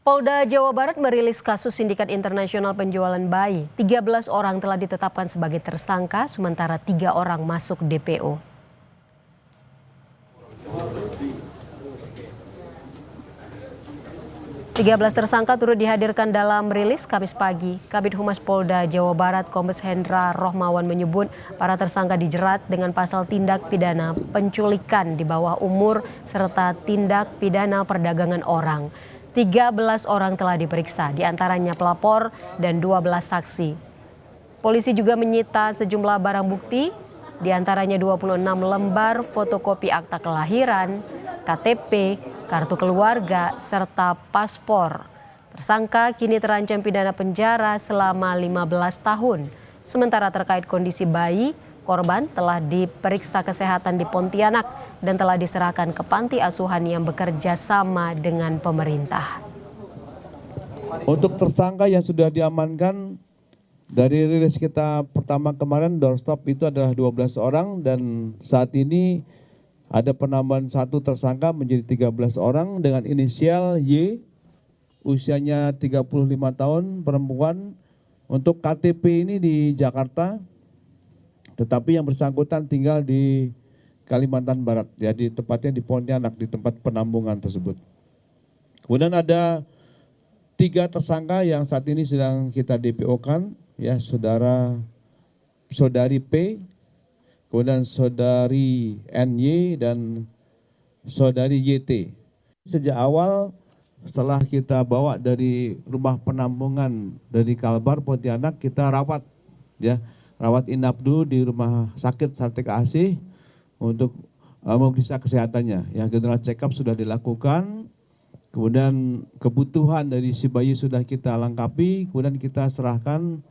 Polda Jawa Barat merilis kasus sindikat internasional penjualan bayi. 13 orang telah ditetapkan sebagai tersangka, sementara 3 orang masuk DPO. 13 tersangka turut dihadirkan dalam rilis Kamis pagi. Kabid Humas Polda Jawa Barat Kombes Hendra Rohmawan menyebut para tersangka dijerat dengan pasal tindak pidana penculikan di bawah umur serta tindak pidana perdagangan orang. 13 orang telah diperiksa, diantaranya pelapor dan 12 saksi. Polisi juga menyita sejumlah barang bukti, diantaranya 26 lembar fotokopi akta kelahiran, KTP, kartu keluarga, serta paspor. Tersangka kini terancam pidana penjara selama 15 tahun. Sementara terkait kondisi bayi, korban telah diperiksa kesehatan di Pontianak dan telah diserahkan ke panti asuhan yang bekerja sama dengan pemerintah. Untuk tersangka yang sudah diamankan dari rilis kita pertama kemarin doorstop itu adalah 12 orang dan saat ini ada penambahan 1 tersangka menjadi 13 orang dengan inisial Y, usianya 35 tahun, perempuan. Untuk KTP ini di Jakarta, tetapi yang bersangkutan tinggal di Kalimantan Barat, jadi tepatnya di Pontianak, di tempat penampungan tersebut. Kemudian ada 3 tersangka yang saat ini sedang kita DPO-kan, ya, saudari P, kemudian saudari NY dan saudari YT. Sejak awal setelah kita bawa dari rumah penampungan dari Kalbar Pontianak, kita rawat, ya, rawat inap dulu di rumah sakit Sartika Asih untuk memeriksa kesehatannya. Ya, general check up sudah dilakukan, kemudian kebutuhan dari si bayi sudah kita lengkapi, kemudian kita serahkan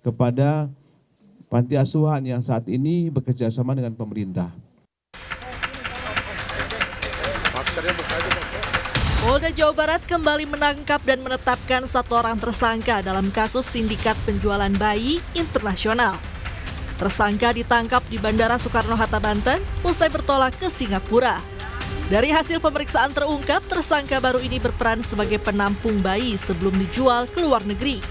kepada panti asuhan yang saat ini bekerja sama dengan pemerintah. Polda Jawa Barat kembali menangkap dan menetapkan 1 orang tersangka dalam kasus sindikat penjualan bayi internasional. Tersangka ditangkap di Bandara Soekarno-Hatta, Banten, usai bertolak ke Singapura. Dari hasil pemeriksaan terungkap, tersangka baru ini berperan sebagai penampung bayi sebelum dijual ke luar negeri.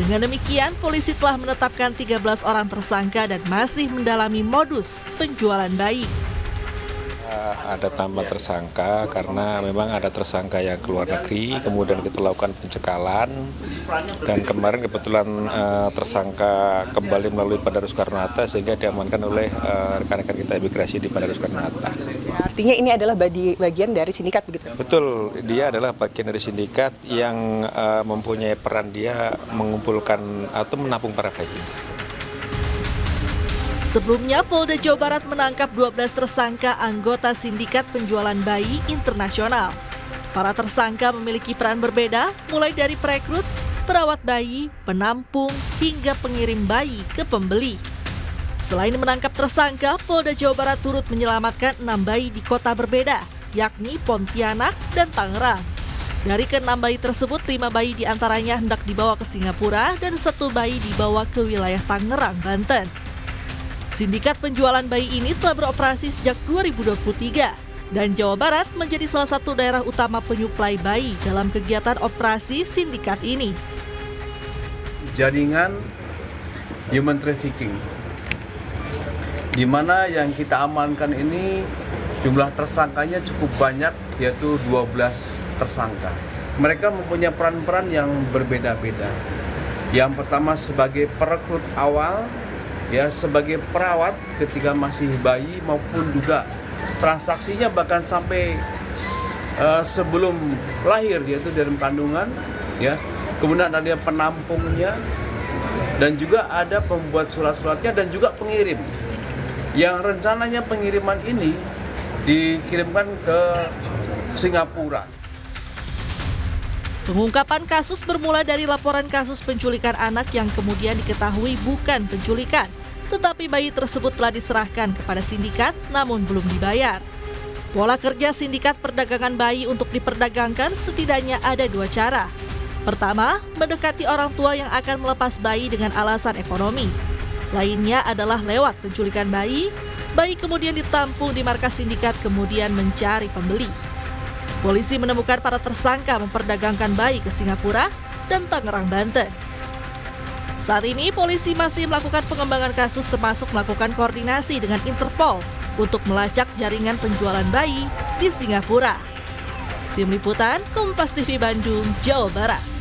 Dengan demikian, polisi telah menetapkan 13 orang tersangka dan masih mendalami modus penjualan bayi. Ada tambah tersangka karena memang ada tersangka yang keluar negeri, kemudian kita lakukan pencekalan dan kemarin kebetulan tersangka kembali melalui Bandara Soekarno-Hatta sehingga diamankan oleh rekan-rekan kita imigrasi di Bandara Soekarno-Hatta. Artinya ini adalah bagian dari sindikat begitu? Betul, dia adalah bagian dari sindikat yang mempunyai peran dia mengumpulkan atau menampung para bayi. Sebelumnya, Polda Jawa Barat menangkap 12 tersangka anggota sindikat penjualan bayi internasional. Para tersangka memiliki peran berbeda, mulai dari perekrut, perawat bayi, penampung, hingga pengirim bayi ke pembeli. Selain menangkap tersangka, Polda Jawa Barat turut menyelamatkan 6 bayi di kota berbeda, yakni Pontianak dan Tangerang. Dari ke-6 bayi tersebut, 5 bayi diantaranya hendak dibawa ke Singapura dan 1 bayi dibawa ke wilayah Tangerang, Banten. Sindikat penjualan bayi ini telah beroperasi sejak 2023 dan Jawa Barat menjadi salah satu daerah utama penyuplai bayi dalam kegiatan operasi sindikat ini. Jaringan human trafficking, di mana yang kita amankan ini jumlah tersangkanya cukup banyak, yaitu 12 tersangka. Mereka mempunyai peran-peran yang berbeda-beda. Yang pertama sebagai perekrut awal, ya, sebagai perawat ketika masih bayi maupun juga transaksinya bahkan sampai sebelum lahir, yaitu dalam kandungan, ya. Kemudian ada penampungnya dan juga ada pembuat surat-suratnya dan juga pengirim. Yang rencananya pengiriman ini dikirimkan ke Singapura. Pengungkapan kasus bermula dari laporan kasus penculikan anak yang kemudian diketahui bukan penculikan, tetapi bayi tersebut telah diserahkan kepada sindikat namun belum dibayar. Pola kerja sindikat perdagangan bayi untuk diperdagangkan setidaknya ada 2 cara. Pertama, mendekati orang tua yang akan melepas bayi dengan alasan ekonomi. Lainnya adalah lewat penculikan bayi kemudian ditampung di markas sindikat kemudian mencari pembeli. Polisi menemukan para tersangka memperdagangkan bayi ke Singapura dan Tangerang, Banten. Saat ini polisi masih melakukan pengembangan kasus termasuk melakukan koordinasi dengan Interpol untuk melacak jaringan penjualan bayi di Singapura. Tim Liputan, Kompas TV Bandung, Jawa Barat.